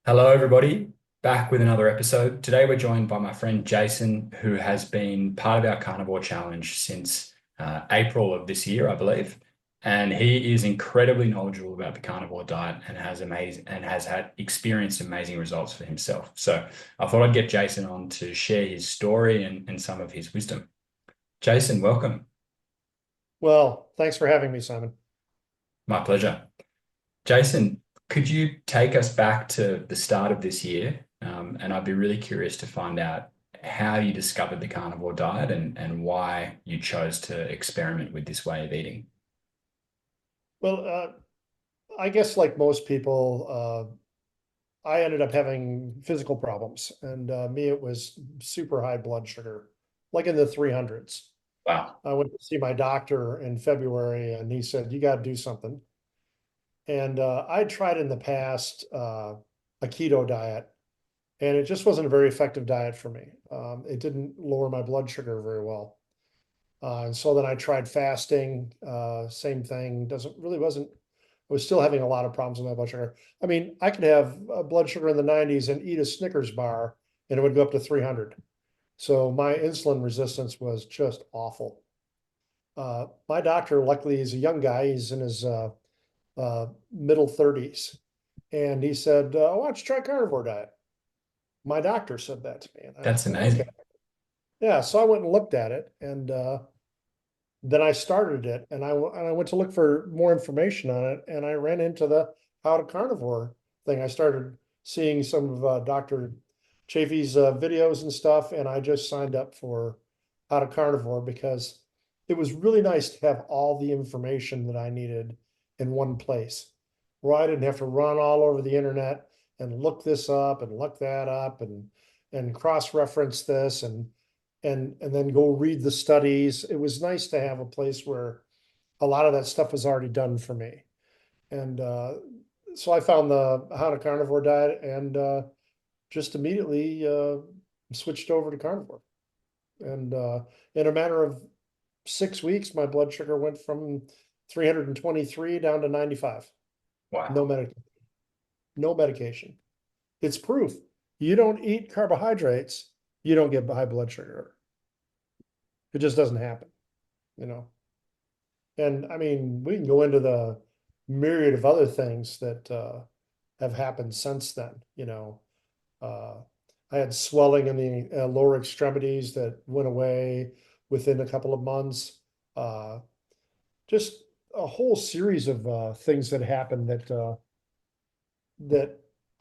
Hello, everybody. Back with another episode. Today, we're joined by my friend Jason, who has been part of our carnivore challenge since April of this year, I believe. And he is incredibly knowledgeable about the carnivore diet and has had experienced amazing results for himself. So I thought I'd get Jason on to share his story and some of his wisdom. Jason, welcome. Well, thanks for having me, Simon. My pleasure. Jason, could you take us back to the start of this year? And I'd be really curious to find out how you discovered the carnivore diet and why you chose to experiment with this way of eating. Well, I guess like most people, I ended up having physical problems, and me, it was super high blood sugar, like in the 300s. Wow. I went to see my doctor in February, and he said, "You got to do something." And I tried in the past a keto diet, and it just wasn't a very effective diet for me. It didn't lower my blood sugar very well. And so then I tried fasting, same thing, doesn't really wasn't, I was still having a lot of problems with my blood sugar. I mean, I could have blood sugar in the 90s and eat a Snickers bar and it would go up to 300. So my insulin resistance was just awful. My doctor, luckily, is a young guy. He's in his middle 30s. And he said, why don't you try carnivore diet? My doctor said that to me. And I That's said, okay. amazing. Yeah. So I went and looked at it, and then I started it, and I went to look for more information on it, and I ran into the how to carnivore thing. I started seeing some of Dr. Chafee's videos and stuff, and I just signed up for how to carnivore because it was really nice to have all the information that I needed in one place, where I didn't have to run all over the internet and look this up and look that up and cross-reference this and then go read the studies. It was nice to have a place where a lot of that stuff was already done for me. And so I found the How to Carnivore diet and just immediately switched over to carnivore. And in a matter of 6 weeks, my blood sugar went from 323 down to 95. No Wow. medic, no medication. It's proof. You don't eat carbohydrates, you don't get high blood sugar. It just doesn't happen, you know. And I mean, we can go into the myriad of other things that have happened since then. Uh, I had swelling in the lower extremities that went away within a couple of months. Uh, just a whole series of things that happened that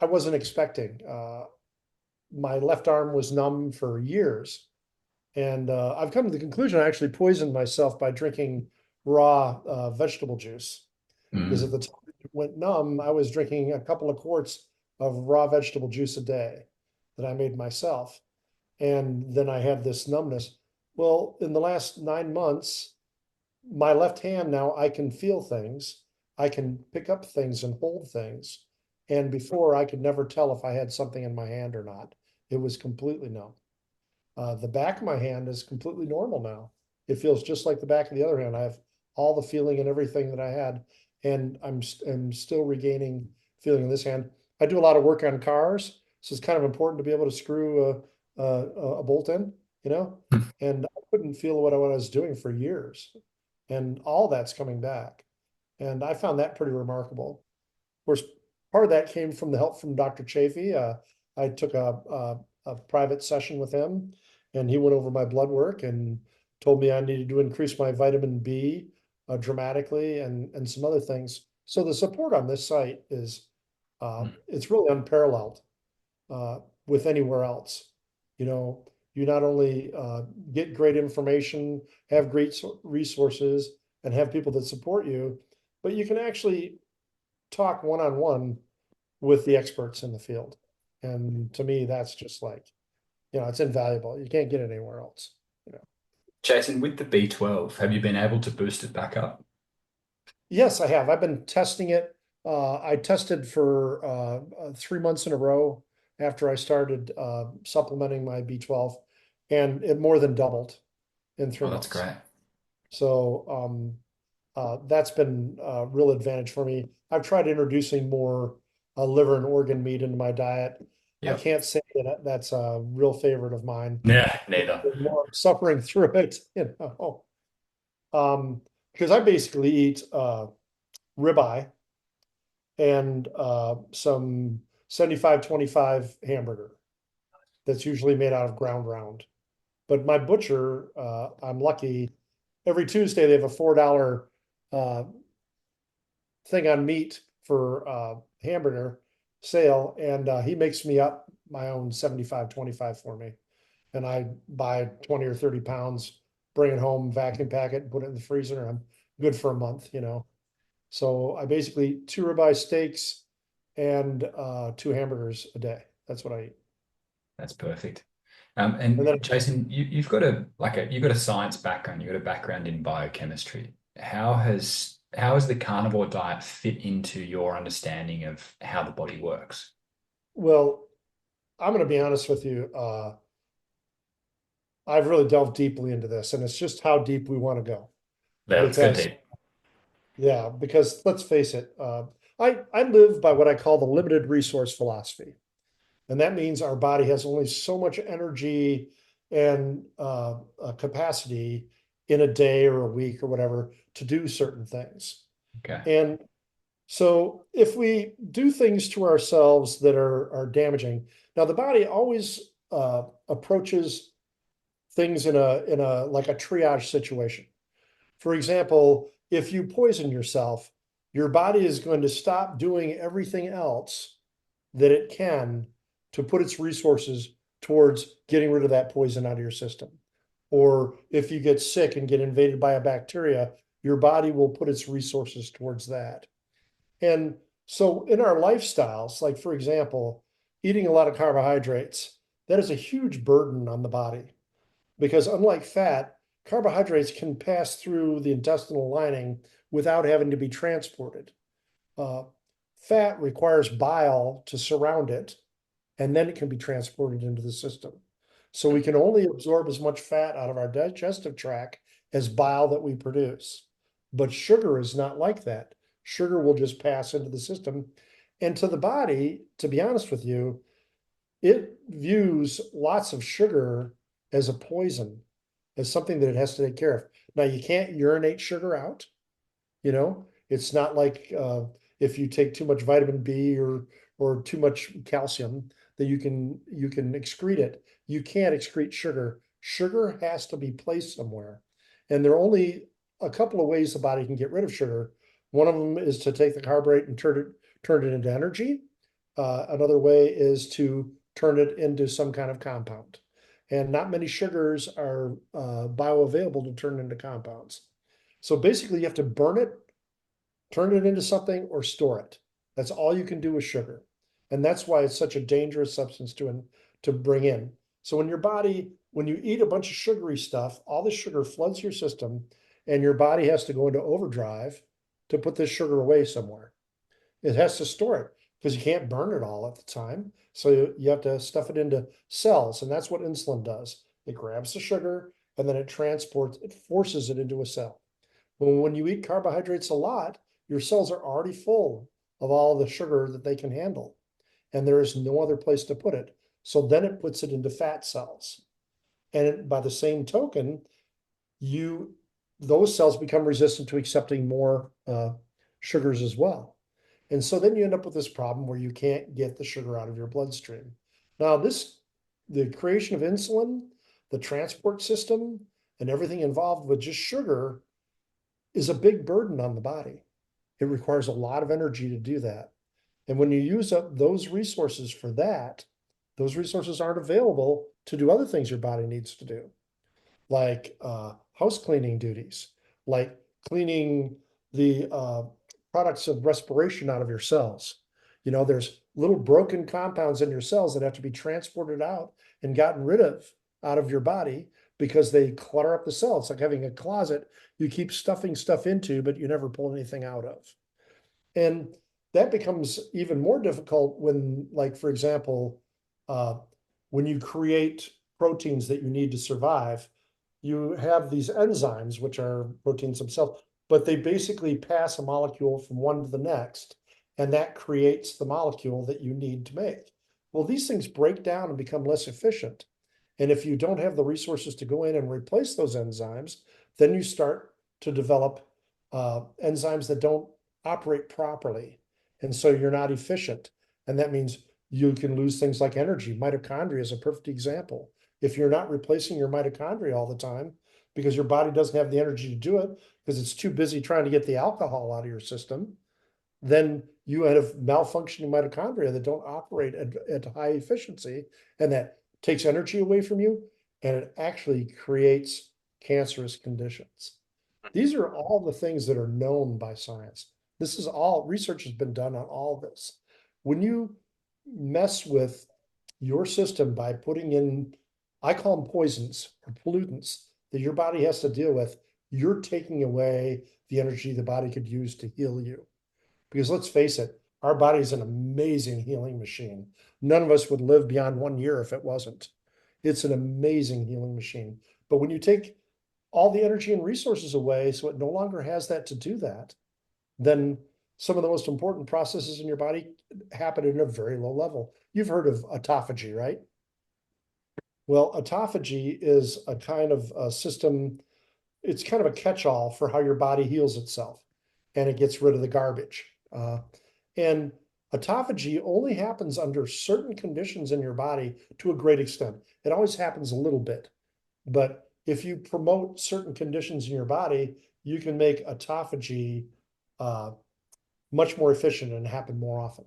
I wasn't expecting. My left arm was numb for years, and I've come to the conclusion I actually poisoned myself by drinking raw vegetable juice. Because at Mm. the time it went numb, I was drinking a couple of quarts of raw vegetable juice a day that I made myself. And then I had this numbness. Well, in the last 9 months, my left hand now I can feel things. I can pick up things and hold things. And before I could never tell if I had something in my hand or not. It was completely numb. The back of my hand is completely normal now. It feels just like the back of the other hand. I have all the feeling and everything that I had, and I'm still regaining feeling in this hand. I do a lot of work on cars, so it's kind of important to be able to screw a bolt in, you know. And I couldn't feel what I was doing for years, and all that's coming back, and I found that pretty remarkable. Of course, part of that came from the help from Dr. Chafee. I took a private session with him, and he went over my blood work and told me I needed to increase my vitamin B dramatically and some other things. So the support on this site is it's really unparalleled with anywhere else. You know, you not only get great information, have great resources, and have people that support you, but you can actually talk one-on-one with the experts in the field. And to me, that's just like, it's invaluable. You can't get it anywhere else, you know. Jason, with the B12, have you been able to boost it back up? Yes, I have. I've been testing it. I tested for 3 months in a row after I started supplementing my B12, and it more than doubled in three Oh, that's months. great. So that's been a real advantage for me. I've tried introducing more liver and organ meat into my diet. I Yep. can't say that that's a real favorite of mine. Yeah, neither. There's more suffering through it, you know. Because I basically eat ribeye and some 75-25 hamburger that's usually made out of ground round. But my butcher, I'm lucky, every Tuesday they have a $4 uh, thing on meat for hamburger sale, and he makes me up my own 75-25 for me. And I buy 20 or 30 pounds, bring it home, vacuum pack it, put it in the freezer, and I'm good for a month, you know. So I basically eat two ribeye steaks and two hamburgers a day. That's what I eat. That's perfect. And And then Jason, you've got you've got a science background. You've got a background in biochemistry. How has the carnivore diet fit into your understanding of how the body works? well, I'm going to be honest with you. I've really delved deeply into this, and it's just how deep we want to go. Let's go Because, deep. yeah, because let's face it, I live by what I call the limited resource philosophy. And that means our body has only so much energy and capacity in a day or a week or whatever to do certain things. Okay. And so if we do things to ourselves that are damaging, now the body always approaches things in a like a triage situation. For example, if you poison yourself, your body is going to stop doing everything else that it can to put its resources towards getting rid of that poison out of your system. Or if you get sick and get invaded by a bacteria, your body will put its resources towards that. And so in our lifestyles, like for example, eating a lot of carbohydrates, that is a huge burden on the body because unlike fat, carbohydrates can pass through the intestinal lining without having to be transported. Uh, Fat requires bile to surround it, and then it can be transported into the system. So we can only absorb as much fat out of our digestive tract as bile that we produce. But sugar is not like that. Sugar will just pass into the system. And to the body, to be honest with you, it views lots of sugar as a poison, as something that it has to take care of. Now, you can't urinate sugar out, you know, it's not like if you take too much vitamin B or too much calcium that you can excrete it. You can't excrete sugar. Sugar has to be placed somewhere, and there are only a couple of ways the body can get rid of sugar. One of them is to take the carbohydrate and turn it into energy. Another way is to turn it into some kind of compound. And not many sugars are bioavailable to turn into compounds. So basically, you have to burn it, turn it into something, or store it. That's all you can do with sugar. And that's why it's such a dangerous substance to bring in. So when your body, when you eat a bunch of sugary stuff, all this sugar floods your system, and your body has to go into overdrive to put this sugar away somewhere. It has to store it because you can't burn it all at the time. So you have to stuff it into cells, and that's what insulin does. It grabs the sugar and then it forces it into a cell. When you eat carbohydrates a lot, your cells are already full of all the sugar that they can handle, and there is no other place to put it. So then it puts it into fat cells. And by the same token, you those cells become resistant to accepting more sugars as well. And so then you end up with this problem where you can't get the sugar out of your bloodstream. Now, the creation of insulin, the transport system, and everything involved with just sugar is a big burden on the body. It requires a lot of energy to do that. And when you use up those resources for that, those resources aren't available to do other things your body needs to do, like house cleaning duties, like cleaning the products of respiration out of your cells. You know, there's little broken compounds in your cells that have to be transported out and gotten rid of out of your body because they clutter up the cell. It's like having a closet you keep stuffing stuff into, but you never pull anything out of. And that becomes even more difficult when, like, for example, uh, when you create proteins that you need to survive, you have these enzymes, which are proteins themselves, but they basically pass a molecule from one to the next. and that creates the molecule that you need to make. Well, these things break down and become less efficient. And if you don't have the resources to go in and replace those enzymes, then you start to develop enzymes that don't operate properly. And so you're not efficient. And that means you can lose things like energy. Mitochondria is a perfect example. If you're not replacing your mitochondria all the time because your body doesn't have the energy to do it because it's too busy trying to get the alcohol out of your system, then you have malfunctioning mitochondria that don't operate at high efficiency, and that takes energy away from you, and it actually creates cancerous conditions. These are all the things that are known by science. This is all research has been done on all this. When you mess with your system by putting in, I call them poisons or pollutants that your body has to deal with, you're taking away the energy the body could use to heal you. Because let's face it, our body is an amazing healing machine. None of us would live beyond 1 year if it wasn't. It's an amazing healing machine. But when you take all the energy and resources away, so it no longer has that to do that, then some of the most important processes in your body happen at a very low level. You've heard of autophagy, right? Well, autophagy is a kind of a system, it's kind of a catch-all for how your body heals itself, and it gets rid of the garbage. And autophagy only happens under certain conditions in your body to a great extent. It always happens a little bit, but if you promote certain conditions in your body, you can make autophagy much more efficient and happen more often.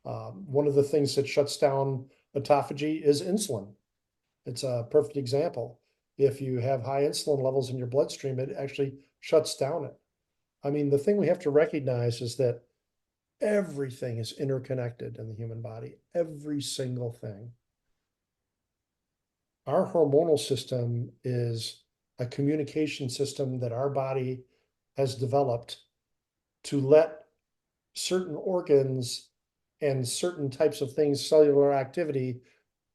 One of the things that shuts down autophagy is insulin. It's a perfect example. If you have high insulin levels in your bloodstream, it actually shuts down it. I mean, the thing we have to recognize is that everything is interconnected in the human body, every single thing. Our hormonal system is a communication system that our body has developed to let certain organs and certain types of things, cellular activity,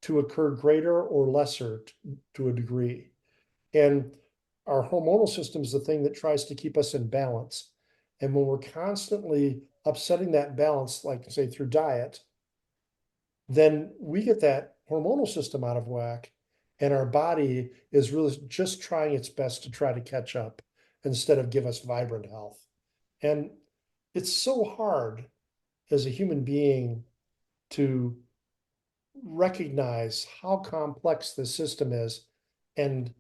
to occur greater or lesser to a degree. And our hormonal system is the thing that tries to keep us in balance. And when we're constantly upsetting that balance, like say through diet, then we get that hormonal system out of whack, and our body is really just trying its best to try to catch up instead of give us vibrant health. And it's so hard as a human being to recognize how complex the system is and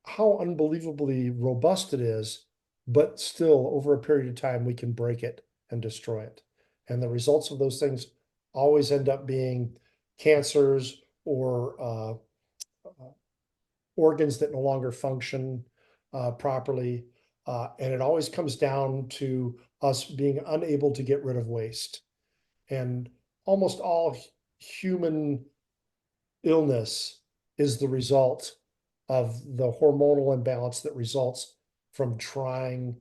how unbelievably robust it is, but still over a period of time, we can break it and destroy it. And the results of those things always end up being cancers or organs that no longer function properly. And it always comes down to us being unable to get rid of waste. And almost all human illness is the result of the hormonal imbalance that results from trying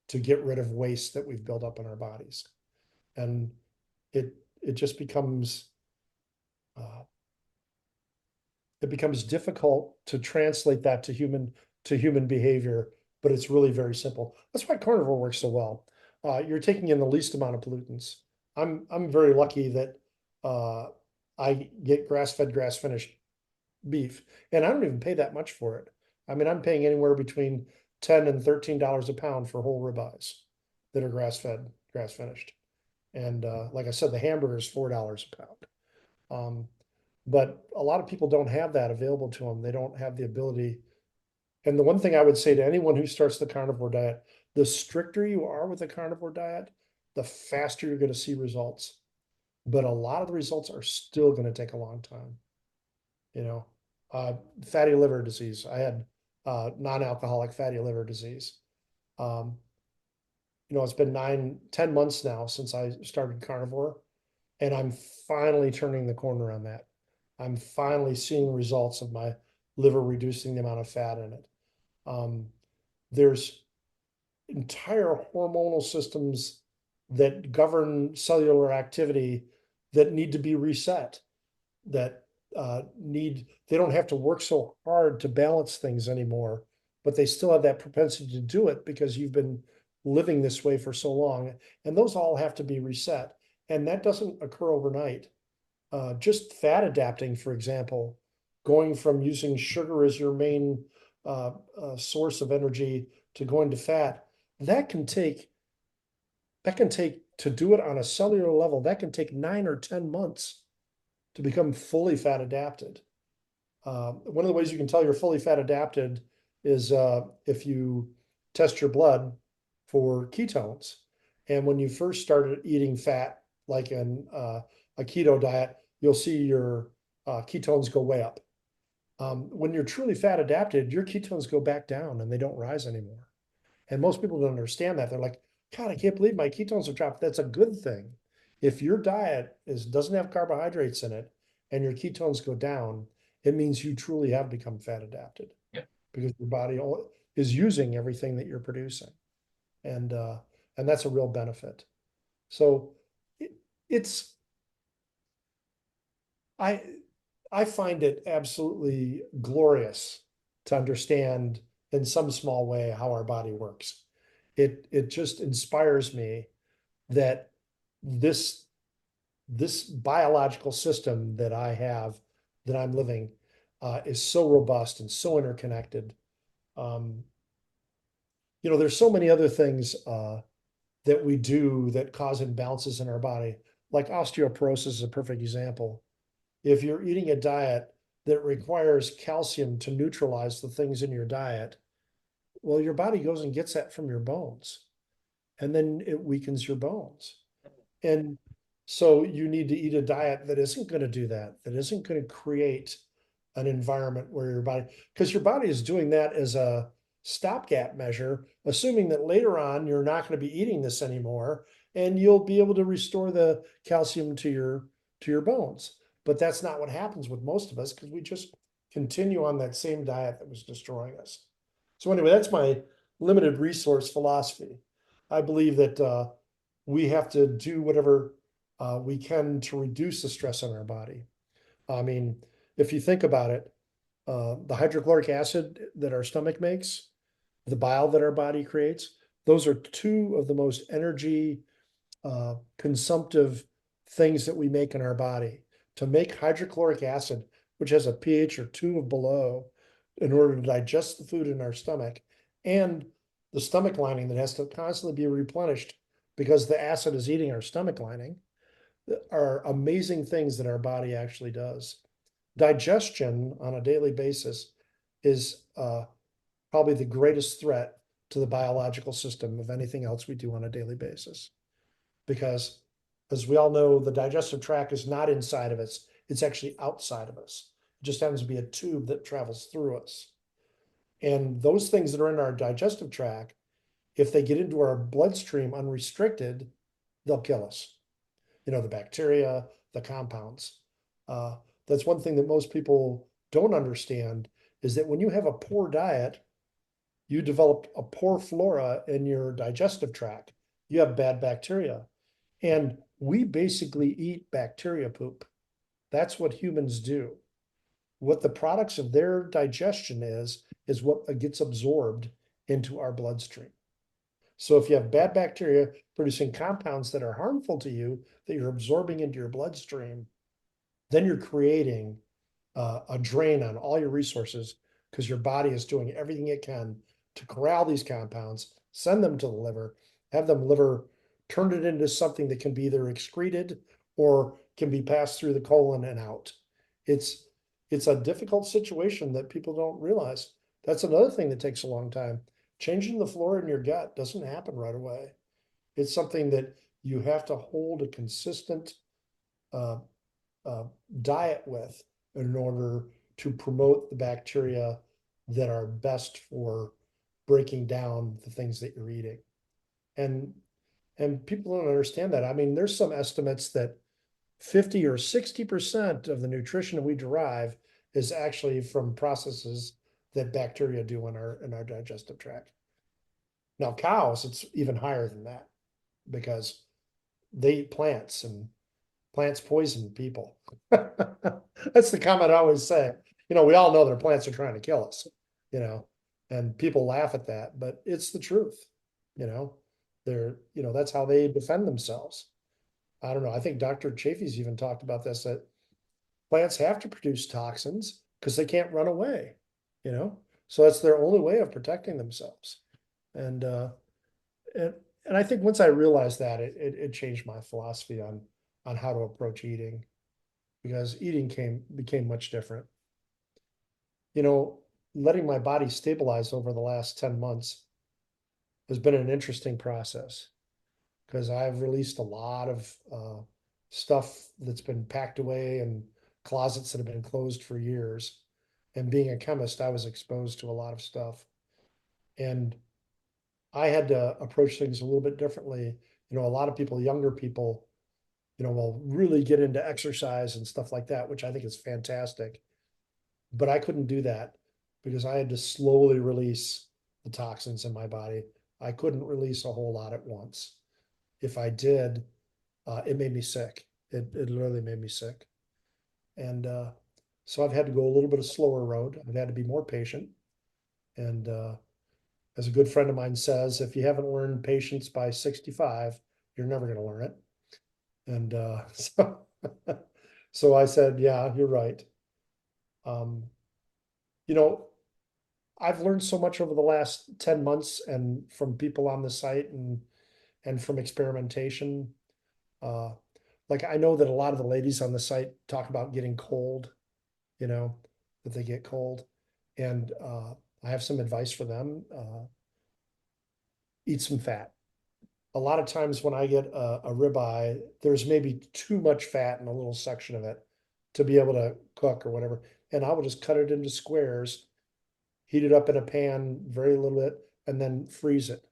to get rid of waste that we've built up in our bodies. And it just becomes it becomes difficult to translate that to human behavior, but it's really very simple. That's why carnivore works so well. You're taking in the least amount of pollutants. I'm very lucky that I get grass-fed, grass-finished beef, and I don't even pay that much for it. I mean, I'm paying anywhere between $10 and $13 a pound for whole ribeyes that are grass-fed, grass-finished. And like I said, the hamburger is $4 a pound. But a lot of people don't have that available to them. They don't have the ability. And the one thing I would say to anyone who starts the carnivore diet, the stricter you are with the carnivore diet, the faster you're going to see results. But a lot of the results are still going to take a long time. You know, fatty liver disease. I had non-alcoholic fatty liver disease. It's been 10 months now since I started carnivore, and I'm finally turning the corner on that. I'm finally seeing results of my liver reducing the amount of fat in it. There's entire hormonal systems that govern cellular activity that need to be reset, that they don't have to work so hard to balance things anymore, but they still have that propensity to do it because you've been living this way for so long. And those all have to be reset. And that doesn't occur overnight. Just fat adapting, for example, going from using sugar as your main source of energy to going to fat, that can take to do it on a cellular level, that can take 9 or 10 months to become fully fat adapted. One of the ways you can tell you're fully fat adapted is if you test your blood for ketones. And when you first started eating fat, like in a keto diet, you'll see your ketones go way up. When you're truly fat adapted, your ketones go back down and they don't rise anymore. And most people don't understand that. They're like, God, I can't believe my ketones have dropped. That's a good thing. If your diet doesn't have carbohydrates in it and your ketones go down, it means you truly have become fat adapted Yeah. because your body is using everything that you're producing. And and that's a real benefit. So it, it's I I find it absolutely glorious to understand in some small way how our body works. It just inspires me that this this biological system that I have, that I'm living, is so robust and so interconnected. Um, there's so many other things that we do that cause imbalances in our body. Like osteoporosis is a perfect example. If you're eating a diet that requires calcium to neutralize the things in your diet, well, your body goes and gets that from your bones, and then it weakens your bones. And so you need to eat a diet that isn't going to do that, that isn't going to create an environment where your body, because your body is doing that as a stopgap measure, assuming that later on you're not going to be eating this anymore and you'll be able to restore the calcium to your bones. But that's not what happens with most of us because we just continue on that same diet that was destroying us. So anyway, that's my limited resource philosophy. I believe that we have to do whatever we can to reduce the stress on our body. I mean, if you think about it, the hydrochloric acid that our stomach makes, the bile that our body creates, those are two of the most energy consumptive things that we make in our body. To make hydrochloric acid, which has a pH or 2 or below, in order to digest the food in our stomach, and the stomach lining that has to constantly be replenished because the acid is eating our stomach lining, are amazing things that our body actually does. Digestion on a daily basis is probably the greatest threat to the biological system of anything else we do on a daily basis. Because, as we all know, the digestive tract is not inside of us, it's actually outside of us. It just happens to be a tube that travels through us. And those things that are in our digestive tract, if they get into our bloodstream unrestricted, they'll kill us. The bacteria, the compounds. Uh, that's one thing that most people don't understand is that when you have a poor diet, you develop a poor flora in your digestive tract. You have bad bacteria. And we basically eat bacteria poop. That's what humans do. What the products of their digestion is what gets absorbed into our bloodstream. So if you have bad bacteria producing compounds that are harmful to you, that you're absorbing into your bloodstream, then you're creating a drain on all your resources because your body is doing everything it can to corral these compounds, send them to the liver, have them liver turn it into something that can be either excreted or can be passed through the colon and out. It's it's a difficult situation that people don't realize. That's another thing that takes a long time. Changing the flora in your gut doesn't happen right away. It's something that you have to hold a consistent uh, uh, diet with in order to promote the bacteria that are best for breaking down the things that you're eating. And and people don't understand that. I mean, there's some estimates that 50 or 60% of the nutrition we derive is actually from processes that bacteria do in our digestive tract. Now, cows, it's even higher than that because they eat plants and plants poison people. That's the comment I always say. We all know that plants are trying to kill us, you know, and people laugh at that, but it's the truth. You know, that's how they defend themselves. I don't know. I think Dr. Chafee's even talked about this, that plants have to produce toxins because they can't run away, you know? So that's their only way of protecting themselves. And and, and I think once I realized that, it changed my philosophy on how to approach eating, because eating became much different. You know, letting my body stabilize over the last 10 months has been an interesting process, because I've released a lot of stuff that's been packed away in closets that have been closed for years. And being a chemist, I was exposed to a lot of stuff. And I had to approach things a little bit differently. You know, a lot of people, younger people, will really get into exercise and stuff like that, which I think is fantastic. But I couldn't do that because I had to slowly release the toxins in my body. I couldn't release a whole lot at once. If I did, it made me sick. It literally made me sick. And so I've had to go a little bit of slower road. I've had to be more patient. And as a good friend of mine says, if you haven't learned patience by 65, you're never going to learn it. And so I said, yeah, you're right. Um, you know, I've learned so much over the last 10 months and from people on the site and from experimentation. Uh, like I know that a lot of the ladies on the site talk about getting cold, you know, that they get cold. And I have some advice for them. Eat some fat. A lot of times when I get a ribeye, there's maybe too much fat in a little section of it to be able to cook or whatever. And I will just cut it into squares, heat it up in a pan, very little bit, and then freeze it.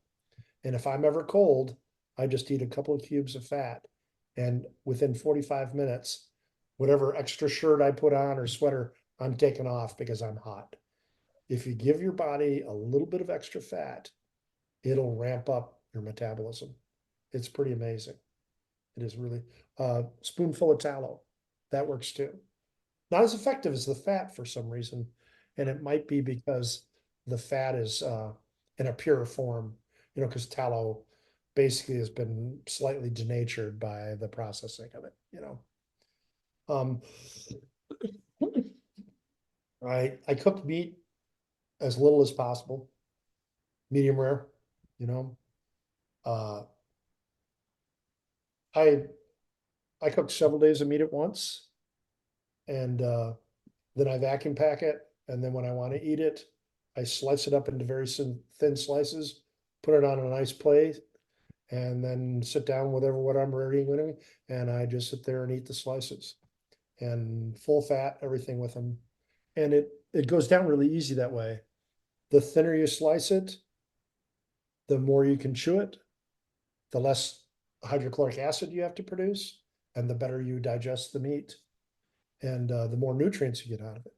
And if I'm ever cold, I just eat a couple of cubes of fat. And within 45 minutes, whatever extra shirt I put on or sweater, I'm taking off because I'm hot. If you give your body a little bit of extra fat, it'll ramp up your metabolism. It's pretty amazing. It is really spoonful of tallow. That works too. Not as effective as the fat for some reason. And it might be because the fat is in a pure form, because tallow basically has been slightly denatured by the processing of it. Um, I cook meat as little as possible, medium rare, you know. Uh, I I cook several days of meat at once, and then I vacuum pack it, and then when I want to eat it, I slice it up into very thin slices, put it on a nice plate, and then sit down with what I'm ready, and I just sit there and eat the slices, and full fat, everything with them. And it goes down really easy that way. The thinner you slice it, the more you can chew it, the less hydrochloric acid you have to produce, and the better you digest the meat, and the more nutrients you get out of it.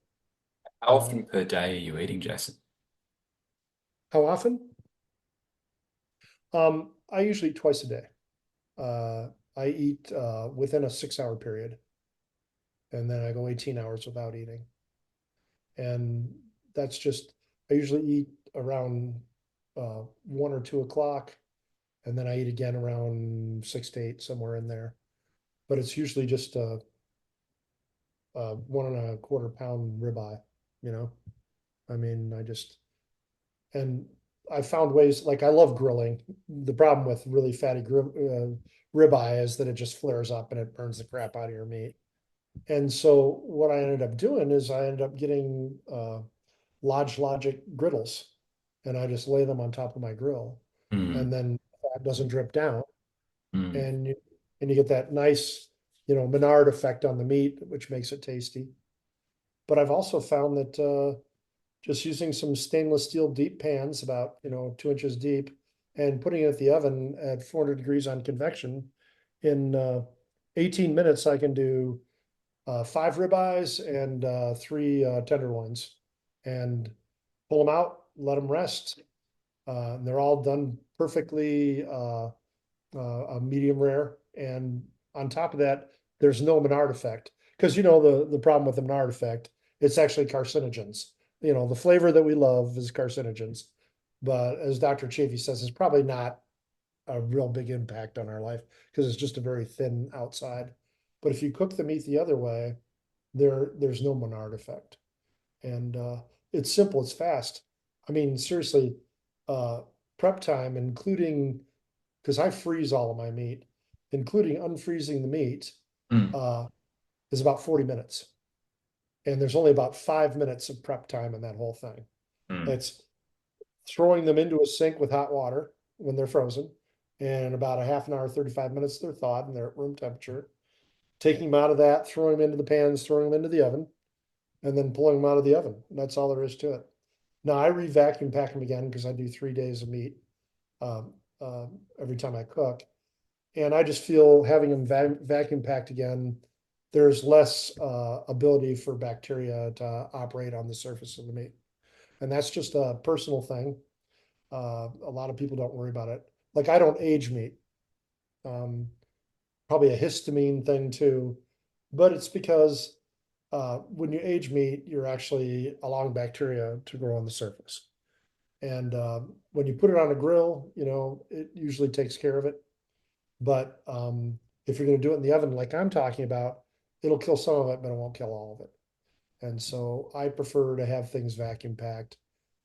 How You know, often per day are you eating, Jason? how often? I usually eat twice a day. I eat within a 6 hour period, and then I go 18 hours without eating. And that's just, I usually eat around 1 or 2 o'clock, and then I eat again around 6 to 8, somewhere in there. But it's usually just a 1.25 pound ribeye, you know? I mean, and I found ways, like I love grilling. The problem with really fatty ribeye is that it just flares up and it burns the crap out of your meat. And so what I ended up doing is I ended up getting Lodge Logic griddles, and I just lay them on top of my grill, Mm, and then that doesn't drip down, mm. and you get that nice, Menard effect on the meat, which makes it tasty. But I've also found that just using some stainless steel deep pans, about 2 inches deep, and putting it at the oven at 400 degrees on convection, in 18 minutes I can do 5 ribeyes and 3 tenderloins, and pull them out, let them rest. And they're all done perfectly, a medium rare. And on top of that, there's no Menard effect, because the problem with the Menard effect, it's actually carcinogens. The flavor that we love is carcinogens, but as Dr. Chafee says, it's probably not a real big impact on our life because it's just a very thin outside. But if you cook the meat the other way, there's no Menard effect. And it's simple, it's fast. I mean, seriously, uh, prep time, including because I freeze all of my meat, including unfreezing the meat, Mm, uh, is about 40 minutes. And there's only about 5 minutes of prep time in that whole thing. mm, It's throwing them into a sink with hot water when they're frozen. And about a half an hour, 35 minutes, they're thawed and they're at room temperature. Taking them out of that, throwing them into the pans, throwing them into the oven, and then pulling them out of the oven. And that's all there is to it. Now I re-vacuum pack them again because I do 3 days of meat um, every time I cook. And I just feel having them vacuum packed again, there's less ability for bacteria to operate on the surface of the meat. And that's just a personal thing. A lot of people don't worry about it. Like I don't age meat. Um, Probably a histamine thing too, but it's because when you age meat, you're actually allowing bacteria to grow on the surface. And when you put it on a grill, it usually takes care of it. But if you're going to do it in the oven, like I'm talking about, it'll kill some of it, but it won't kill all of it. And so I prefer to have things vacuum packed.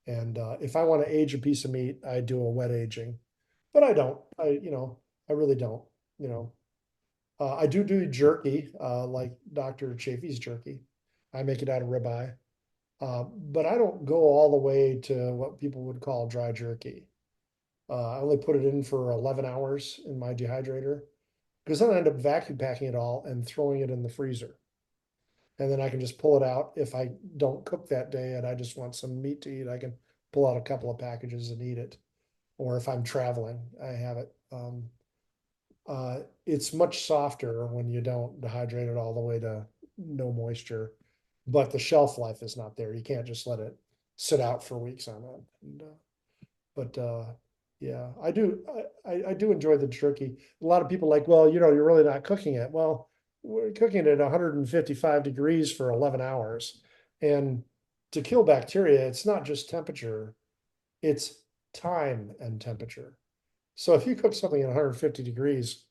And if I want to age a piece of meat, I do a wet aging, but I don't. I really don't. You know, I do jerky, like Dr. Chafee's jerky. I make it out of ribeye, but I don't go all the way to what people would call dry jerky. I only put it in for 11 hours in my dehydrator because then I end up vacuum packing it all and throwing it in the freezer. And then I can just pull it out if I don't cook that day and I just want some meat to eat. I can pull out a couple of packages and eat it. Or if I'm traveling, I have it. It's much softer when you don't dehydrate it all the way to no moisture, but the shelf life is not there. You can't just let it sit out for weeks on end. But yeah, I do enjoy the turkey. A lot of people like, well, you're really not cooking it. Well, we're cooking it at 155 degrees for 11 hours. And to kill bacteria, it's not just temperature, it's time and temperature. So if you cook something at 150 degrees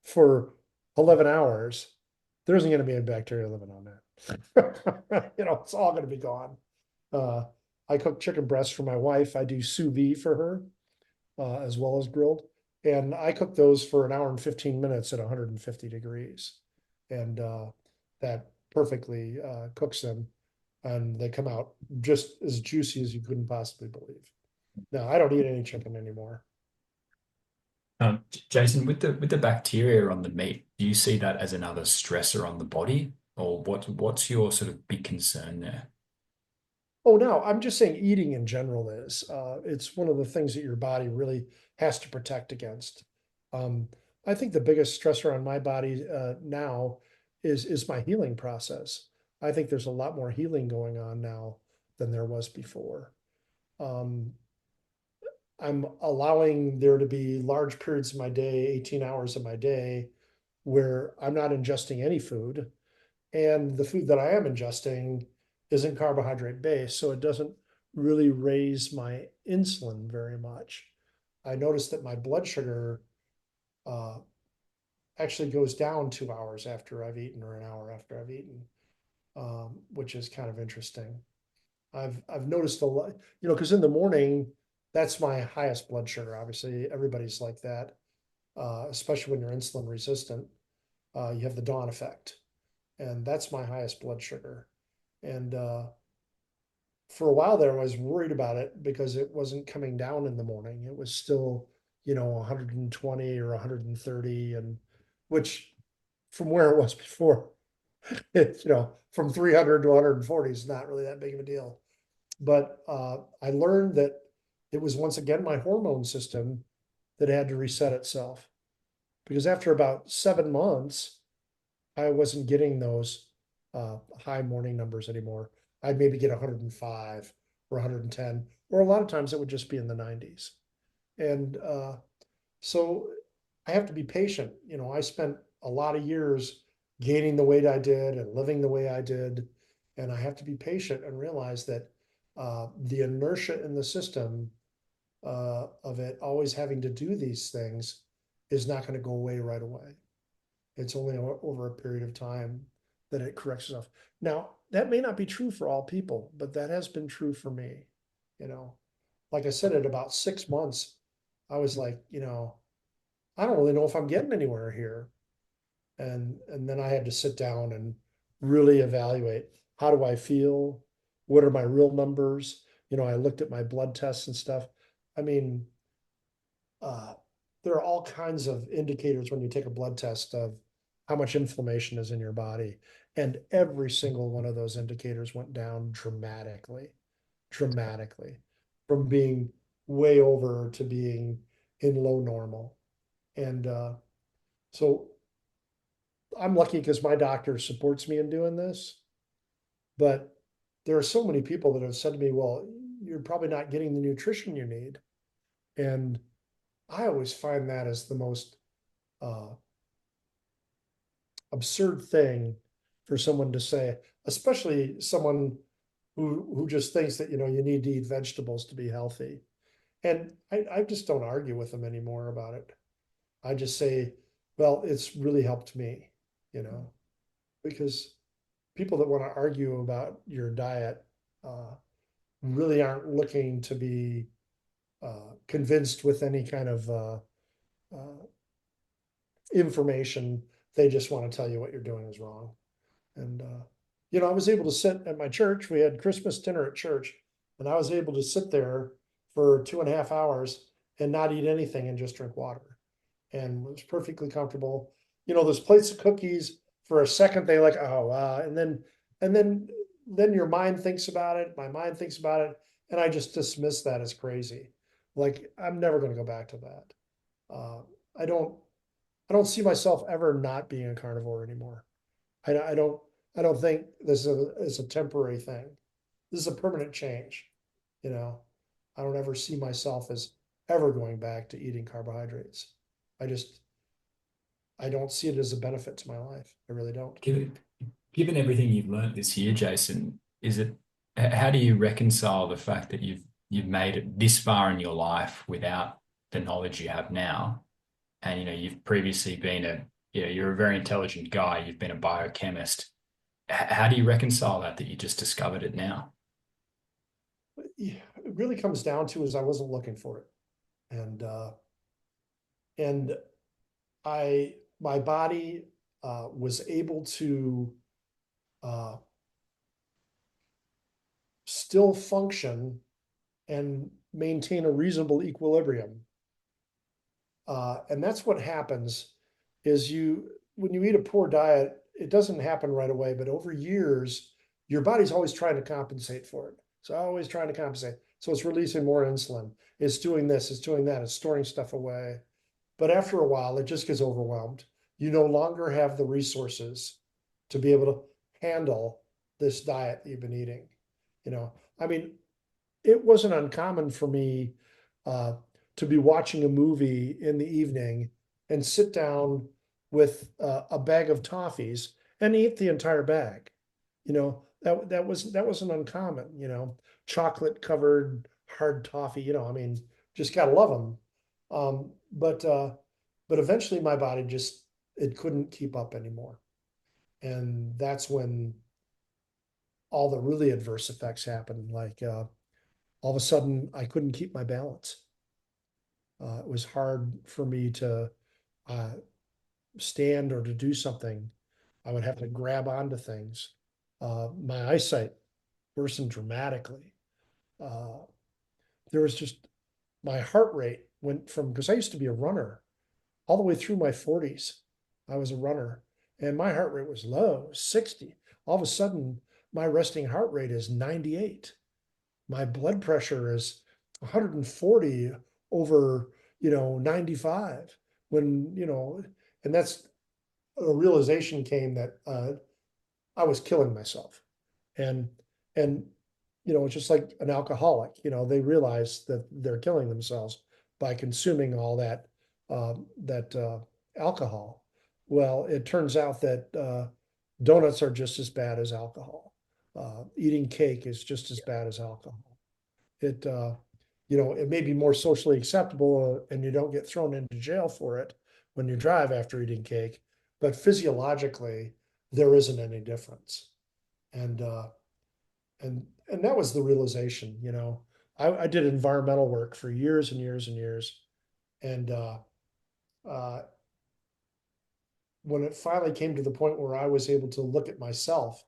for 11 hours, there isn't going to be any bacteria living on that. It's all going to be gone. Uh, I cook chicken breasts for my wife. I do sous vide for her, as well as grilled. And I cook those for an hour and 15 minutes at 150 degrees. And that perfectly cooks them. And they come out just as juicy as you couldn't possibly believe. Now, I don't eat any chicken anymore. Jason, with the bacteria on the meat, do you see that as another stressor on the body, or what's your sort of big concern there? Oh, no, I'm just saying eating in general is. It's one of the things that your body really has to protect against. Um, I think the biggest stressor on my body now is my healing process. I think there's a lot more healing going on now than there was before. Um, I'm allowing there to be large periods of my day, 18 hours of my day, where I'm not ingesting any food. And the food that I am ingesting isn't carbohydrate based, so it doesn't really raise my insulin very much. I noticed that my blood sugar uh, actually goes down 2 hours after I've eaten or an hour after I've eaten, which is kind of interesting. I've noticed a lot, because in the morning, that's my highest blood sugar. Obviously, everybody's like that, especially when you're insulin resistant. You have the dawn effect, and that's my highest blood sugar. And for a while there, I was worried about it because it wasn't coming down in the morning. It was still, 120 or 130, and which from where it was before, from 300 to 140 is not really that big of a deal. But I learned that it was once again my hormone system that had to reset itself because after about 7 months, I wasn't getting those high morning numbers anymore. I'd maybe get 105 or 110, or a lot of times it would just be in the 90s. And so I have to be patient. I spent a lot of years gaining the weight I did and living the way I did. And I have to be patient and realize that the inertia in the system of it always having to do these things is not going to go away right away. It's only over a period of time that it corrects itself. Now, that may not be true for all people, but that has been true for me. You know, like I said, at about 6 months, I was like, I don't really know if I'm getting anywhere here. And then I had to sit down and really evaluate, how do I feel? What are my real numbers? I looked at my blood tests and stuff. I mean, uh, there are all kinds of indicators when you take a blood test of how much inflammation is in your body. And every single one of those indicators went down dramatically, dramatically, from being way over to being in low normal. And so I'm lucky because my doctor supports me in doing this. But there are so many people that have said to me, well, you're probably not getting the nutrition you need. And I always find that as the most uh, absurd thing for someone to say, especially someone who just thinks that you need to eat vegetables to be healthy. And I just don't argue with them anymore about it. I just say, well, it's really helped me, you know, because people that want to argue about your diet uh, really aren't looking to be convinced with any kind of uh, information. They just want to tell you what you're doing is wrong. And, I was able to sit at my church. We had Christmas dinner at church, and I was able to sit there for 2.5 hours and not eat anything and just drink water. And it was perfectly comfortable. Those plates of cookies, for a second, they like, oh, and then your mind thinks about it. My mind thinks about it. And I just dismiss that as crazy. Like, I'm never going to go back to that. Uh, I don't, I don't see myself ever not being a carnivore anymore. I don't I don't think this is a temporary thing. This is a permanent change. You know, I don't ever see myself as ever going back to eating carbohydrates. I just I don't see it as a benefit to my life. I really don't. Given everything you've learned this year, Jason, how do you reconcile the fact that you've made it this far in your life without the knowledge you have now? And you've previously been you're a very intelligent guy. You've been a biochemist. How do you reconcile that you just discovered it now? Yeah, it really comes down to is I wasn't looking for it, and and I my body was able to uh, still function and maintain a reasonable equilibrium. And that's what happens is when you eat a poor diet, it doesn't happen right away, but over years, your body's always trying to compensate for it. It's always trying to compensate. So it's releasing more insulin. It's doing this, it's doing that, it's storing stuff away. But after a while, it just gets overwhelmed. You no longer have the resources to be able to handle this diet that you've been eating. You know, I mean, it wasn't uncommon for me uh, to be watching a movie in the evening and sit down with a bag of toffees and eat the entire bag. That wasn't uncommon. Chocolate covered hard toffee. I mean, just gotta love them. But eventually, my body just it couldn't keep up anymore, and that's when all the really adverse effects happened. Like all of a sudden I couldn't keep my balance. It was hard for me to uh, stand or to do something. I would have to grab onto things. My eyesight worsened dramatically. Uh, there was just my heart rate went from because I used to be a runner all the way through my 40s. I was a runner and my heart rate was low, 60. All of a sudden, my resting heart rate is 98. My blood pressure is 140 over 95 when and that's a realization came that I was killing myself. And and it's just like an alcoholic. They realize that they're killing themselves by consuming all that alcohol. Well, it turns out that donuts are just as bad as alcohol. Eating cake is just as bad as alcohol. It it may be more socially acceptable and you don't get thrown into jail for it when you drive after eating cake, but physiologically, there isn't any difference. And and that was the realization. I did environmental work for years and years and years. And uh, when it finally came to the point where I was able to look at myself,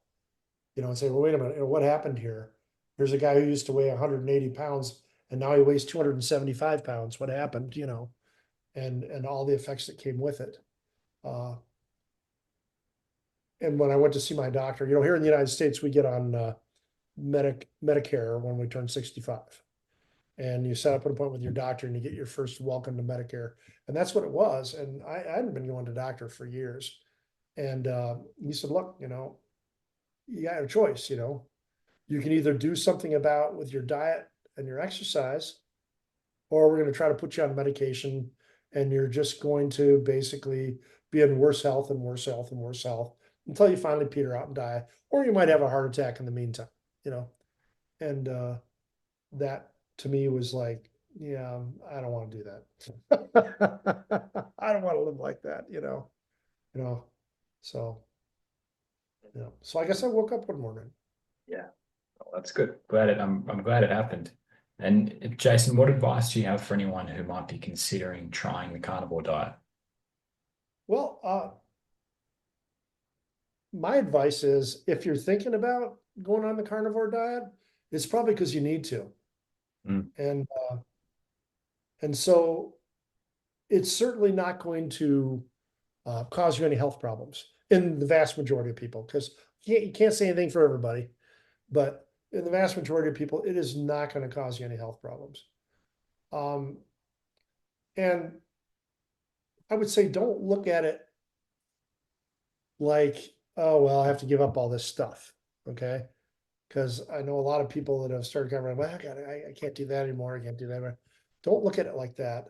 and say, well, wait a minute, what happened here? Here's a guy who used to weigh 180 pounds and now he weighs 275 pounds. What happened? And all the effects that came with it. Uh, and when I went to see my doctor, here in the United States, we get on Medicare when we turn 65. And you set up an appointment with your doctor and you get your first welcome to Medicare. And that's what it was. And I hadn't been going to doctor for years. And he said, look, you got a choice. You can either do something about with your diet and your exercise, or we're going to try to put you on medication and you're just going to basically be in worse health and worse health and worse health until you finally peter out and die, or you might have a heart attack in the meantime, you know. And that to me was like, yeah, I don't want to do that. I don't want to live like that. You know. So, so I guess I woke up one morning. Yeah, well, that's good. I'm glad it happened. And Jason, what advice do you have for anyone who might be considering trying the carnivore diet? Well, my advice is if you're thinking about going on the carnivore diet, it's probably because you need to. Mm. And so it's certainly not going to cause you any health problems in the vast majority of people, because you can't say anything for everybody, but in the vast majority of people, it is not going to cause you any health problems. Um, and I would say don't look at it like, oh, well, I have to give up all this stuff. Okay. Because I know a lot of people that have started going, well, I can't do that anymore. I can't do that anymore. Don't look at it like that.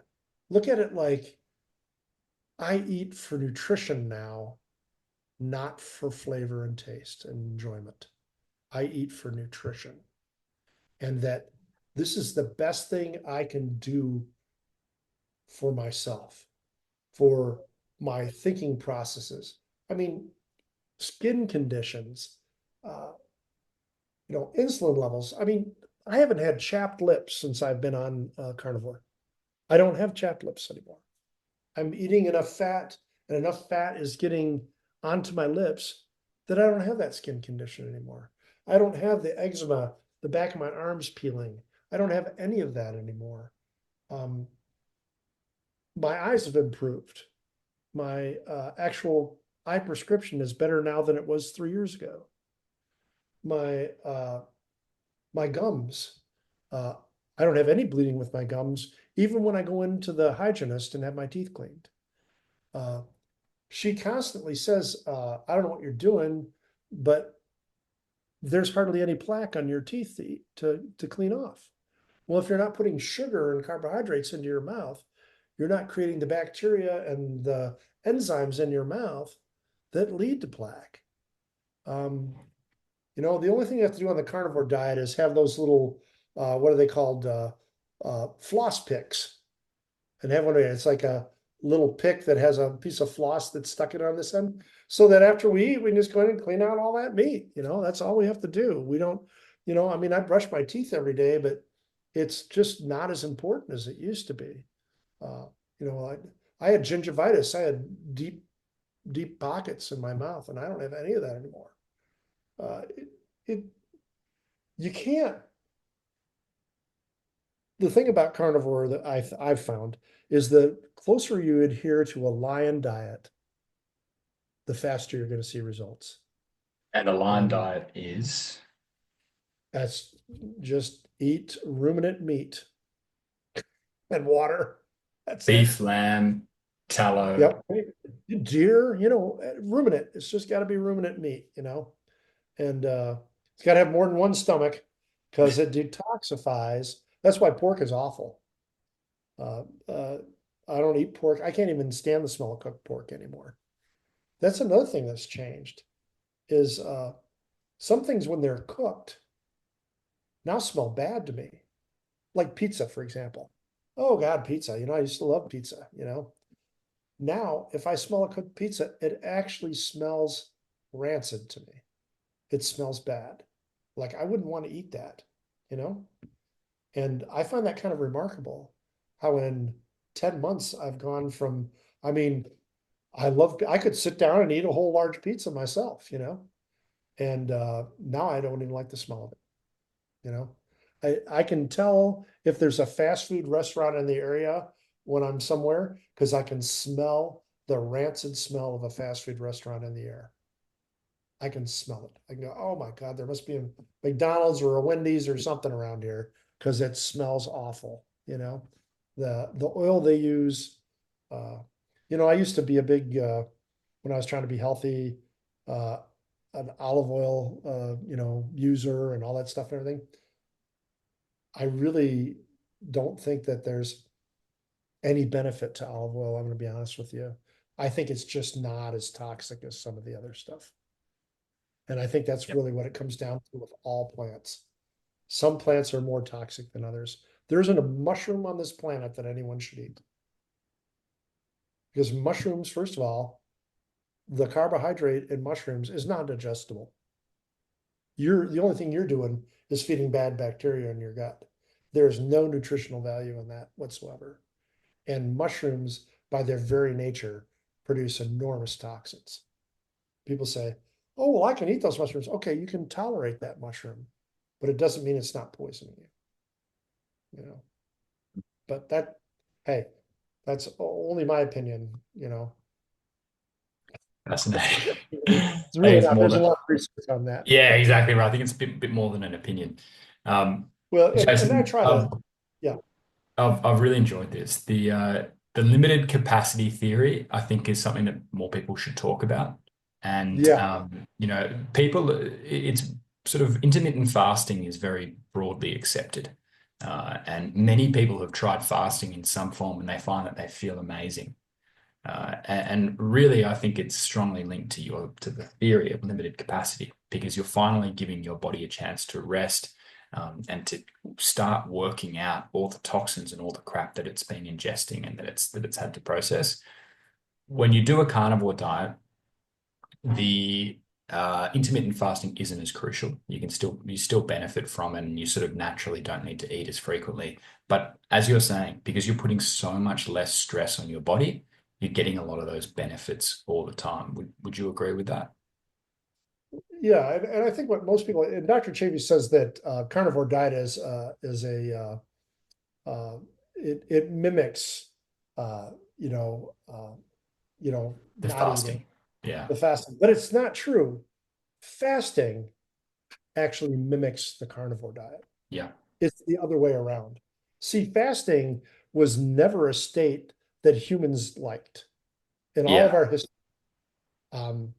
Look at it like I eat for nutrition now, not for flavor and taste and enjoyment. I eat for nutrition. And that this is the best thing I can do for myself, for my thinking processes. I mean, skin conditions, uh, insulin levels. I mean, I haven't had chapped lips since I've been on carnivore. I don't have chapped lips anymore. I'm eating enough fat, and enough fat is getting onto my lips that I don't have that skin condition anymore. I don't have the eczema, the back of my arms peeling. I don't have any of that anymore. Um, my eyes have improved. My actual eye prescription is better now than it was 3 years ago. My my gums. Uh, I don't have any bleeding with my gums, even when I go into the hygienist and have my teeth cleaned. Uh, she constantly says, I don't know what you're doing, but there's hardly any plaque on your teeth to clean off. Well, if you're not putting sugar and carbohydrates into your mouth, you're not creating the bacteria and the enzymes in your mouth that lead to plaque. Um, the only thing you have to do on the carnivore diet is have those little, what are they called? Floss picks. And have one of it. It's like a little pick that has a piece of floss that's stuck in on this end. So that after we eat, we can just go in and clean out all that meat. That's all we have to do. We don't, I mean, I brush my teeth every day, but it's just not as important as it used to be. Uh, I had gingivitis. I had deep, deep pockets in my mouth, and I don't have any of that anymore. Uh, it, it you can't. The thing about carnivore that I've found is the closer you adhere to a lion diet, the faster you're going to see results. And a line And diet is that's just eat ruminant meat and water. That's it. beef, lamb, tallow. Yep. Deer, ruminant. It's just got to be ruminant meat. And it's got to have more than one stomach because it detoxifies. That's why pork is awful. Uh, uh, I don't eat pork. I can't even stand the smell of cooked pork anymore. That's another thing that's changed is some things when they're cooked now smell bad to me. like pizza, for example. Oh God, pizza. I used to love pizza. Now, if I smell a cooked pizza, it actually smells rancid to me. It smells bad. Like I wouldn't want to eat that, you know? And I find that kind of remarkable how in 10 months I've gone from, I mean, I could sit down and eat a whole large pizza myself. And now I don't even like the smell of it, you know? I can tell if there's a fast food restaurant in the area when I'm somewhere because I can smell the rancid smell of a fast food restaurant in the air. I can smell it. I can go, oh my God, there must be a McDonald's or a Wendy's or something around here because it smells awful. The oil they use, uh, I used to be a big when I was trying to be healthy, uh, an olive oil user and all that stuff and everything. I really don't think that there's any benefit to olive oil, I'm gonna be honest with you. I think it's just not as toxic as some of the other stuff. And I think that's Yep. really what it comes down to with all plants. Some plants are more toxic than others. There isn't a mushroom on this planet that anyone should eat. Because mushrooms, first of all, the carbohydrate in mushrooms is not digestible. The only thing you're doing is feeding bad bacteria in your gut. There is no nutritional value in that whatsoever. And mushrooms, by their very nature, produce enormous toxins. People say, oh, well, I can eat those mushrooms. Okay, you can tolerate that mushroom, but it doesn't mean it's not poisoning you, you know. But hey, that's only my opinion. Fascinating. It's I think really it's not, more there's a than, lot of research on that. yeah, exactly right. I think it's a bit more than an opinion. Um, Well, and I Jason, try to, yeah, I've really enjoyed this. The limited capacity theory, I think, is something that more people should talk about. And yeah, people, it's sort of intermittent fasting is very broadly accepted. And many people have tried fasting in some form and they find that they feel amazing. And really, I think it's strongly linked to the theory of limited capacity because you're finally giving your body a chance to rest and to start working out all the toxins and all the crap that it's been ingesting and that it's had to process. When you do a carnivore diet, the intermittent fasting isn't as crucial. You still benefit from it, and you sort of naturally don't need to eat as frequently. But as you're saying, because you're putting so much less stress on your body, you're getting a lot of those benefits all the time. Would you agree with that? yeah. And I think what most people, and Dr. Chavy says that carnivore diet is it mimics, uh, you know, uh, The not eating fasting. Yeah. the fasting, but it's not true. Fasting actually mimics the carnivore diet. Yeah. It's the other way around. See, fasting was never a state that humans liked in all of Yeah. our history. Um,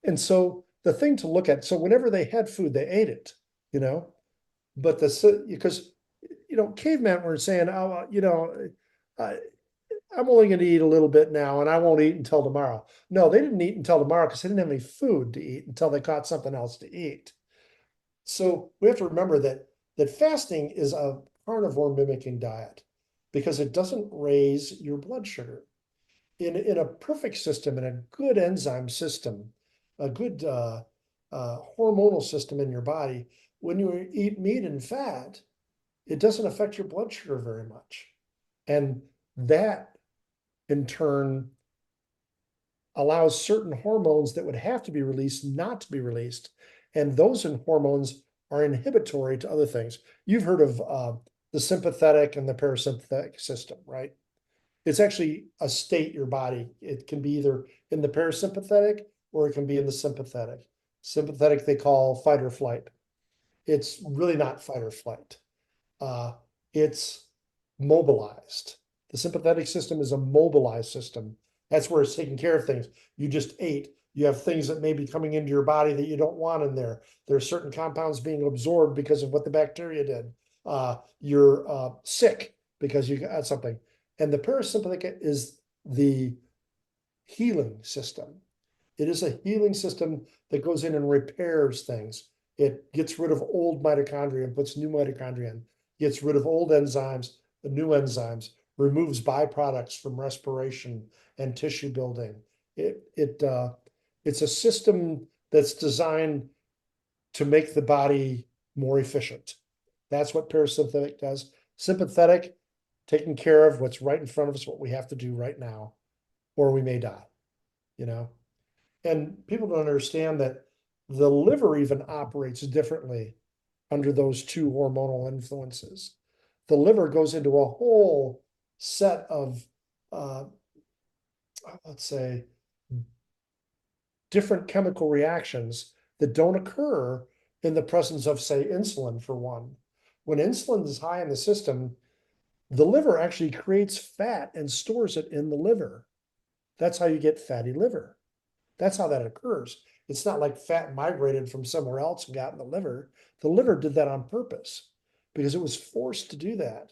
and so the thing to look at, so whenever they had food, they ate it, you know, but because, cavemen were saying, oh, I, I'm only going to eat a little bit now and I won't eat until tomorrow. No, they didn't eat until tomorrow because they didn't have any food to eat until they caught something else to eat. So we have to remember that fasting is a carnivore mimicking diet because it doesn't raise your blood sugar. In a perfect system, in a good enzyme system, a good hormonal system in your body, when you eat meat and fat, it doesn't affect your blood sugar very much. And that in turn allows certain hormones that would have to be released not to be released. And those hormones are inhibitory to other things. You've heard of the sympathetic and the parasympathetic system, right? It's actually a state your body. It can be either in the parasympathetic or it can be in the sympathetic. Sympathetic they call fight or flight. It's really not fight or flight. Uh, it's mobilized. The sympathetic system is a mobilized system. That's where it's taking care of things. You just ate. You have things that may be coming into your body that you don't want in there. There are certain compounds being absorbed because of what the bacteria did. You're sick because you got something. And the parasympathetic is the healing system. It is a healing system that goes in and repairs things. It gets rid of old mitochondria and puts new mitochondria in. gets rid of old enzymes, the new enzymes, removes byproducts from respiration and tissue building. It's a system that's designed to make the body more efficient. That's what parasympathetic does. Sympathetic, taking care of what's right in front of us, what we have to do right now, or we may die, you know? And people don't understand that the liver even operates differently under those two hormonal influences. The liver goes into a whole set of, uh, let's say, different chemical reactions that don't occur in the presence of, say, insulin, for one. When insulin is high in the system, the liver actually creates fat and stores it in the liver. That's how you get fatty liver. That's how that occurs. It's not like fat migrated from somewhere else and got in the liver. The liver did that on purpose because it was forced to do that.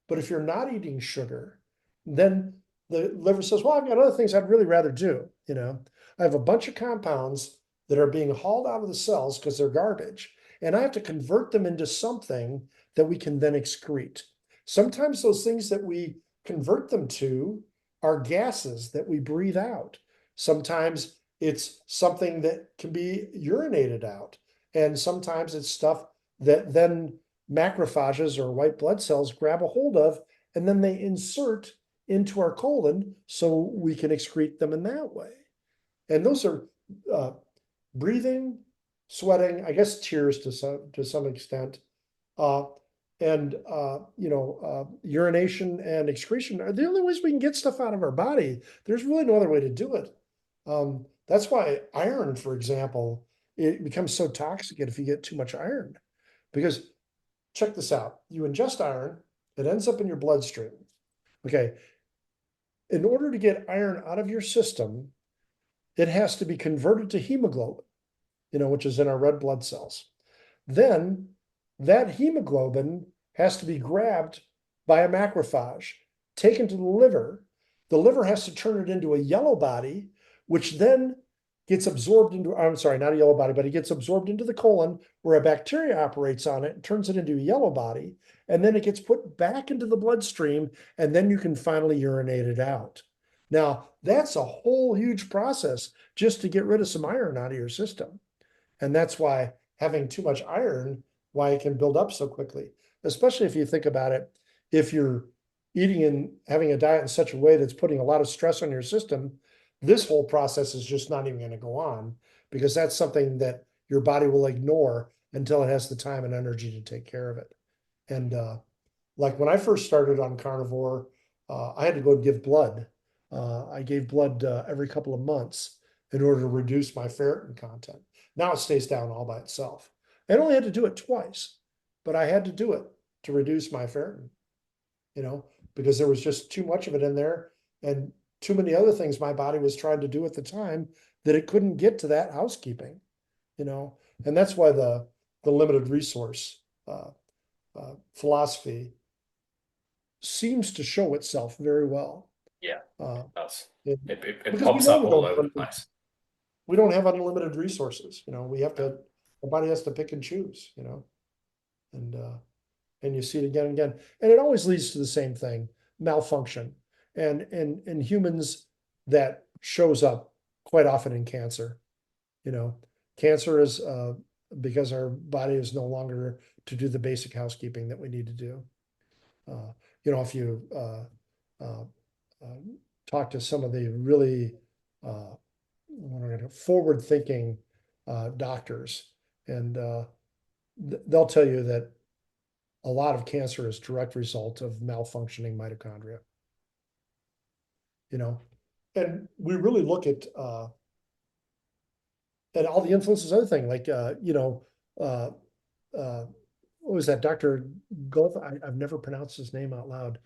But if you're not eating sugar, then the liver says, well, I've got other things I'd really rather do. I have a bunch of compounds that are being hauled out of the cells because they're garbage, and I have to convert them into something that we can then excrete. Sometimes those things that we convert them to are gases that we breathe out. Sometimes it's something that can be urinated out. And sometimes it's stuff that then macrophages or white blood cells grab a hold of, and then they insert into our colon so we can excrete them in that way. And those are breathing, sweating, I guess tears to some extent, uh, and urination and excretion are the only ways we can get stuff out of our body. There's really no other way to do it. That's why iron, for example, it becomes so toxic if you get too much iron. Because check this out: you ingest iron, it ends up in your bloodstream. Okay, in order to get iron out of your system, it has to be converted to hemoglobin, which is in our red blood cells. Then that hemoglobin has to be grabbed by a macrophage, taken to the liver. The liver has to turn it into a yellow body, which then gets absorbed into, I'm sorry, not a yellow body, but it gets absorbed into the colon where a bacteria operates on it and turns it into a yellow body. And then it gets put back into the bloodstream, and then you can finally urinate it out. Now, that's a whole huge process just to get rid of some iron out of your system. And that's why having too much iron, why it can build up so quickly, especially if you think about it. If you're eating and having a diet in such a way that's putting a lot of stress on your system, this whole process is just not even going to go on, because that's something that your body will ignore until it has the time and energy to take care of it. And like when I first started on carnivore, I had to go give blood. I gave blood every couple of months in order to reduce my ferritin content. Now it stays down all by itself. I only had to do it twice, but I had to do it to reduce my ferritin, because there was just too much of it in there and too many other things my body was trying to do at the time that it couldn't get to that housekeeping, and that's why the limited resource philosophy seems to show itself very well. Yeah, Uh, it does. it, It because we pops know up all over the place. we don't have unlimited resources. We have to, the body has to pick and choose, and and you see it again and again. And it always leads to the same thing: malfunction. And in humans, that shows up quite often in cancer. Cancer is because our body is no longer to do the basic housekeeping that we need to do. If you uh, uh, talk to some of the really forward-thinking doctors, and they'll tell you that a lot of cancer is direct result of malfunctioning mitochondria. And we really look at all the influences, other thing like uh, what was that, Dr. Gulf? I've never pronounced his name out loud.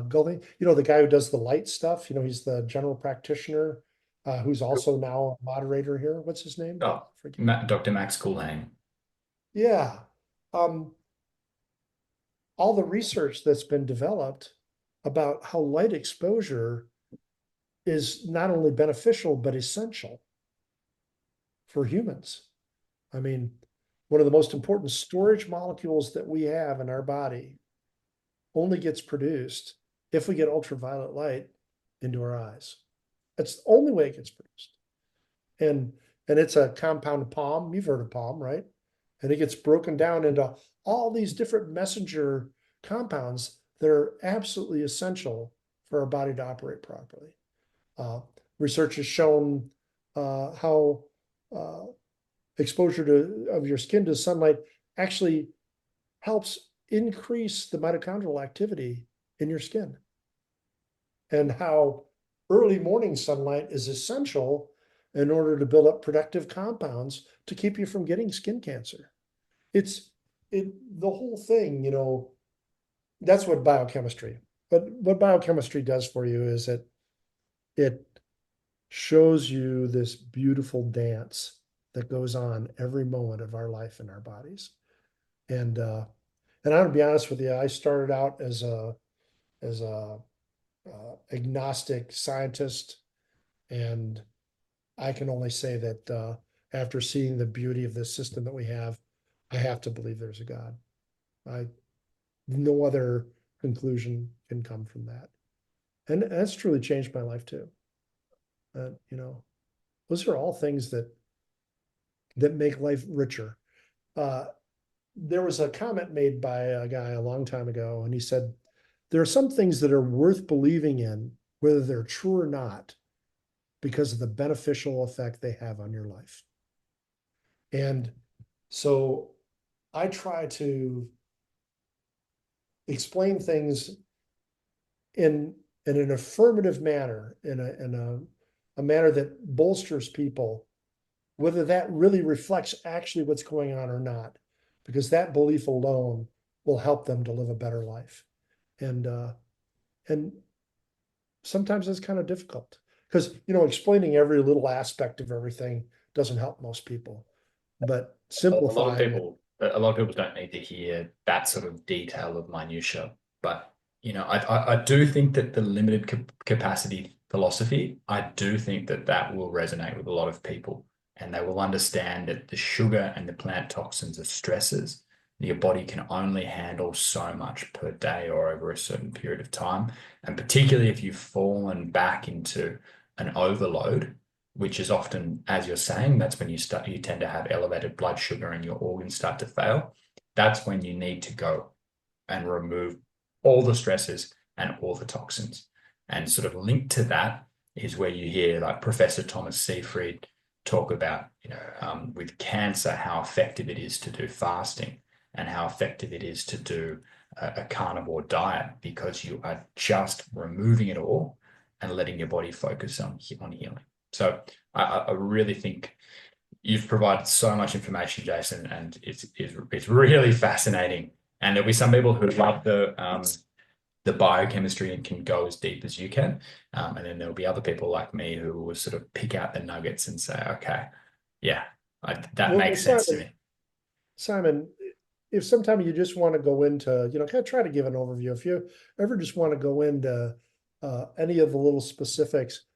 Gulving, the guy who does the light stuff. He's the general practitioner who's also now a moderator here. What's his name? Oh, Forget. Dr. Max Kang. Yeah. All the research that's been developed about how light exposure is not only beneficial but essential for humans. I mean, one of the most important storage molecules that we have in our body only gets produced if we get ultraviolet light into our eyes. That's the only way it gets produced. And it's a compound PALM. You've heard of PALM, right? And it gets broken down into all these different messenger compounds that are absolutely essential for our body to operate properly. Research has shown how exposure of your skin to sunlight actually helps increase the mitochondrial activity in your skin, and how early morning sunlight is essential in order to build up productive compounds to keep you from getting skin cancer. It's the whole thing, that's what biochemistry. But what biochemistry does for you is it shows you this beautiful dance that goes on every moment of our life in our bodies. And I'm gonna be honest with you, I started out as a agnostic scientist, and I can only say that after seeing the beauty of this system that we have, I have to believe there's a God. I No other conclusion can come from that, and that's truly changed my life too. Those are all things that make life richer. Uh, there was a comment made by a guy a long time ago, and he said, there are some things that are worth believing in, whether they're true or not, because of the beneficial effect they have on your life. And so I try to explain things in an affirmative manner, in a manner that bolsters people, whether that really reflects actually what's going on or not, because that belief alone will help them to live a better life. And sometimes it's kind of difficult because explaining every little aspect of everything doesn't help most people. But simplifying it. A lot of people don't need to hear that sort of detail of minutia. But I do think that the limited capacity philosophy, I do think that that will resonate with a lot of people, and they will understand that the sugar and the plant toxins are stresses. Your body can only handle so much per day or over a certain period of time. And particularly if you've fallen back into an overload, which is often, as you're saying, that's when you tend to have elevated blood sugar and your organs start to fail. That's when you need to go and remove all the stresses and all the toxins. And sort of linked to that is where you hear like Professor Thomas Seyfried talk about, with cancer, how effective it is to do fasting and how effective it is to do a carnivore diet, because you are just removing it all and letting your body focus on healing. So I really think you've provided so much information, Jason, and it's really fascinating. And there'll be some people who love the biochemistry and can go as deep as you can, and then there'll be other people like me who will sort of pick out the nuggets and say, okay, yeah, that Well, makes sense to me. Simon, if sometime you just want to go into, kind of try to give an overview. If you ever just want to go into any of the little specifics,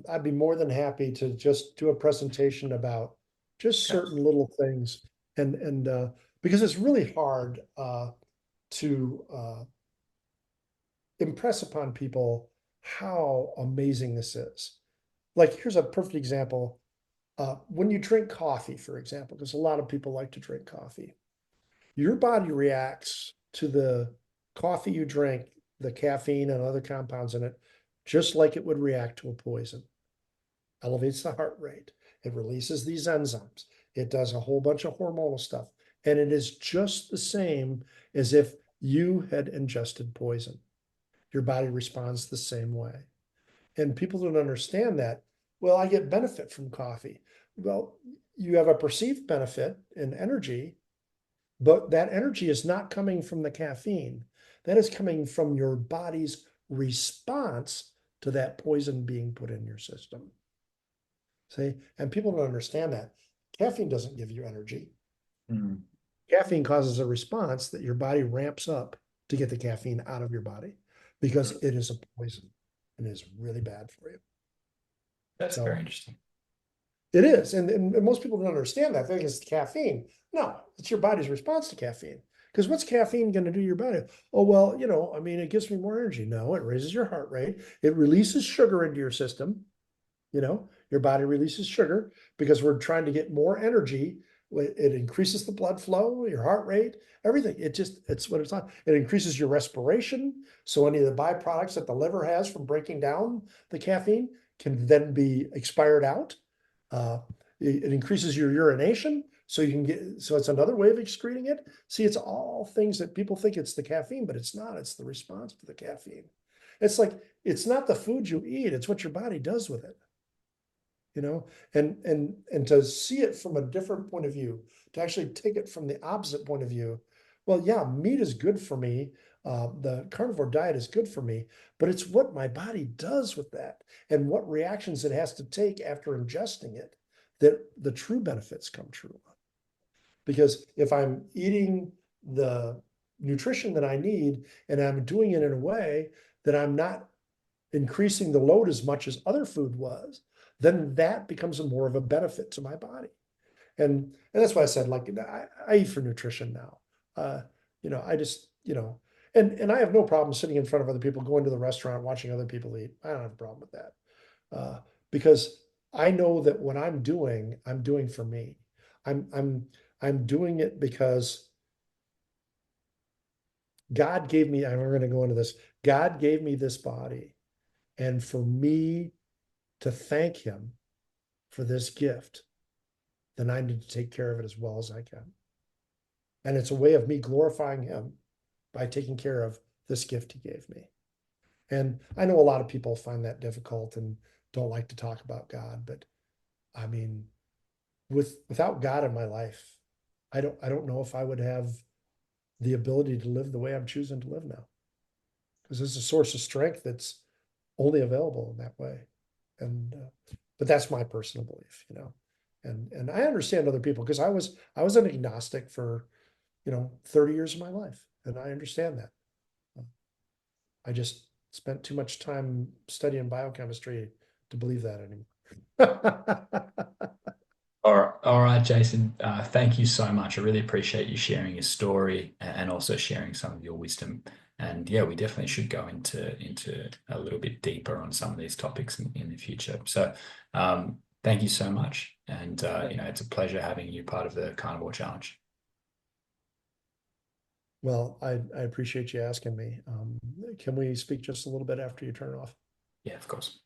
I'd be more than happy to just do a presentation about just Okay. certain little things. And because it's really hard to impress upon people how amazing this is. Like, here's a perfect example. When you drink coffee, for example, because a lot of people like to drink coffee, your body reacts to the coffee you drink, the caffeine and other compounds in it, just like it would react to a poison. Elevates the heart rate. It releases these enzymes. It does a whole bunch of hormonal stuff. And it is just the same as if you had ingested poison. Your body responds the same way. And people don't understand that. Well, I get benefit from coffee. Well, you have a perceived benefit in energy, but that energy is not coming from the caffeine. That is coming from your body's response to that poison being put in your system. See, and people don't understand that. Caffeine doesn't give you energy. Mm. Caffeine causes a response that your body ramps up to get the caffeine out of your body because it is a poison and is really bad for you. That's very So interesting. It is. And most people don't understand that. They think it's caffeine. No, it's your body's response to caffeine. Because what's caffeine going to do to your body? Oh, well, I mean, it gives me more energy. No, it raises your heart rate. It releases sugar into your system. Your body releases sugar because we're trying to get more energy. It increases the blood flow, your heart rate, everything. It's what it's on. It increases your respiration. So any of the byproducts that the liver has from breaking down the caffeine can then be expired out. Uh, it increases your urination. So it's another way of excreting it. See, it's all things that people think it's the caffeine, but it's not. It's the response to the caffeine. It's like, it's not the food you eat, it's what your body does with it you know and to see it from a different point of view, to actually take it from the opposite point of view. Well, yeah, meat is good for me. The carnivore diet is good for me, but it's what my body does with that and what reactions it has to take after ingesting it that the true benefits come true. Because if I'm eating the nutrition that I need and I'm doing it in a way that I'm not increasing the load as much as other food was, then that becomes a more of a benefit to my body. And that's why I said, like, I eat for nutrition now. I just, and I have no problem sitting in front of other people, going to the restaurant, watching other people eat. I don't have a problem with that. Because I know that what I'm doing for me. I'm I'm I'm doing it because God gave me, and we're going to go into this. God gave me this body, and for me to thank him for this gift, then I need to take care of it as well as I can. And it's a way of me glorifying him by taking care of this gift he gave me. And I know a lot of people find that difficult and don't like to talk about God, but I mean, without God in my life, I don't know if I would have the ability to live the way I'm choosing to live now. Because it's a source of strength that's only available in that way. And but that's my personal belief. And I understand other people because I was an agnostic for 30 years of my life, and I understand that. I just spent too much time studying biochemistry to believe that anymore. All right, Jason. Thank you so much. I really appreciate you sharing your story and also sharing some of your wisdom. And yeah, we definitely should go into a little bit deeper on some of these topics in the future. So, thank you so much. And it's a pleasure having you part of the Carnivore Challenge. Well, I appreciate you asking me. Can we speak just a little bit after you turn it off? Yeah, of course.